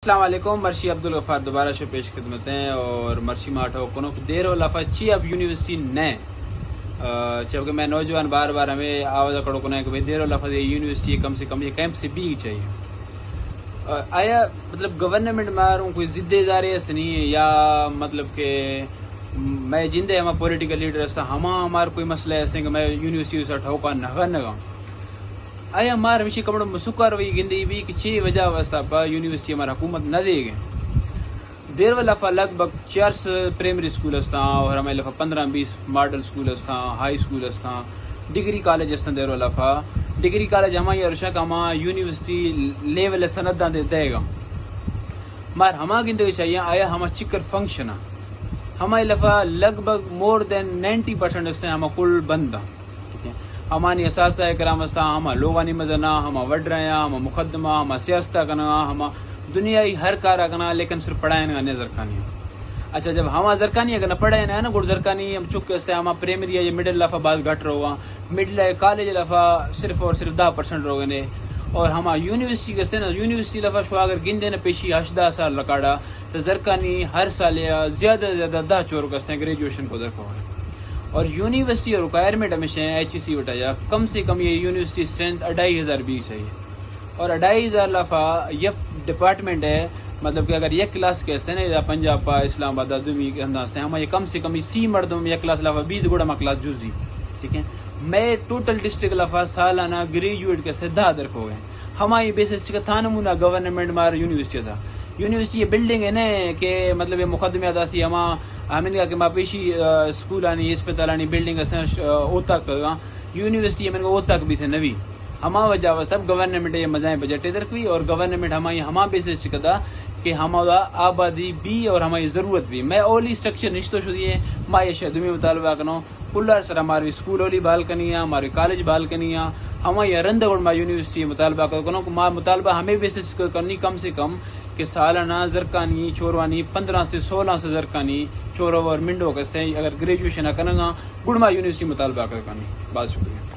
السلام علیکم. مرشی عبدالغفار دوبارہ سے پیش خدمت ہیں اور مرشی ماٹھو کنو دیر و لفا چی اب یونیورسٹی نئے جبکہ میں نوجوان بار بار ہمیں آواز کڑو کنا ہے کہ دیر و لفا یونیورسٹی کم سے کم یہ کیمپ سے بھی چاہیے. آیا مطلب گورنمنٹ ماروں کوئی ضد ادارے اس نہیں یا مطلب کہ میں جندے ہمارا پولیٹیکل لیڈر ہستا ہمارا کوئی مسئلہ ہے ایسے کہ میں یونیورسٹی سے ٹھوکا نگا آیا ہمارا ہمیشہ کپڑوں مسکر ہوئی گندی بھی کہ چھ وجہ واسطہ پا یونیورسٹی ہمارا حکومت نہ دے گئے. دیر و لفا لگ بھگ 4 پرائمری اسکول ہستا اور ہمیں لفا 15-20 ماڈل اسکول ہستا ہائی اسکول ہستا ڈگری کالج ہستا. دیر و لفا ڈگری کالج ہماری ارشا کا ہما یونیورسٹی لیول سنداں دے گا مار ہما گندے چاہیے. آیا ہما چکر فنکشن ہمارے لفا لگ بھگ مور دین 90% ہستے ہما کل بند ہمانی اساتذہ کرام ہستا ہما لوگانی مزنا ہما وڈ رہے ہیں ہما مقدمہ ہما سیاستہ کنا ہما دنیای ہر کارا کنا لیکن صرف پڑھائیں گا زرکانی. اچھا جب ہما زرکانی اگر نہ پڑھائیں نا گڑ زرکانی ہم چک ہستے ہما پرائمری یا مڈل لفا بعض گھٹ رہا مڈل کالج لفا صرف اور صرف 10% رو گئے اور ہما یونیورسٹی کے نا یونیورسٹی لفا شو اگر گندے نا پیشی 8 سال لکاڑا تو زرکانی ہر سال زیادہ سے زیادہ 10 چور کرتے ہیں گریجویشن کو درکو ہے. اور یونیورسٹی اور ریکوائرمنٹ ہمیشہ ایچ سی اٹھایا کم سے کم یہ یونیورسٹی اسٹرینتھ 2500 بھی چاہیے اور 2500 لفا یہ ڈپارٹمنٹ ہے مطلب کہ اگر یہ کلاس کے ہیں نا پنجاب پا اسلام آباد دمی کے انداز سے ہمیں کم سے کم سی مردوں میں یہ کلاس لفا 20 گوڑا کلاس جزی ٹھیک ہے. میں ٹوٹل ڈسٹرکٹ لفا سالانہ گریجویٹ کے سدھا درک ہو گئے ہماری بیسس کا تھا نمونہ گورنمنٹ مار یونیورسٹی تھا. یونیورسٹی یہ بلڈنگ ہے نا کہ مطلب یہ مقدمے ادا تھی ہمیں کہا کہ ماپیشی اسکول آنی اسپتال آنی بلڈنگ او تک یونیورسٹی میں او تک بھی تھے نوی ہما وجہ واسطہ گورنمنٹ یہ مزائیں بجٹ درکوی اور گورنمنٹ ہماری ہما بیسس چکتا کہ ہمارا آبادی بھی اور ہماری ضرورت بھی. میں اولی اسٹرکچر نشتو شدی ہے ماں یہ شہدمی مطالبہ کنو کلر سر ہماری اسکول اولی بال کنی ہماری کالج بال کنی ہماری رند گڑ ماں یونیورسٹی مطالبہ کنو ماں مطالبہ ہمیں بیسس کرنی کم سے کم کہ سالانہ زرکانی چوروانی 15 سے 16 سے زرکانی چورو اور منڈو کستے اگر گریجویشن کرنا گڑما یونیورسٹی مطالبہ کرنی. بہت شکریہ.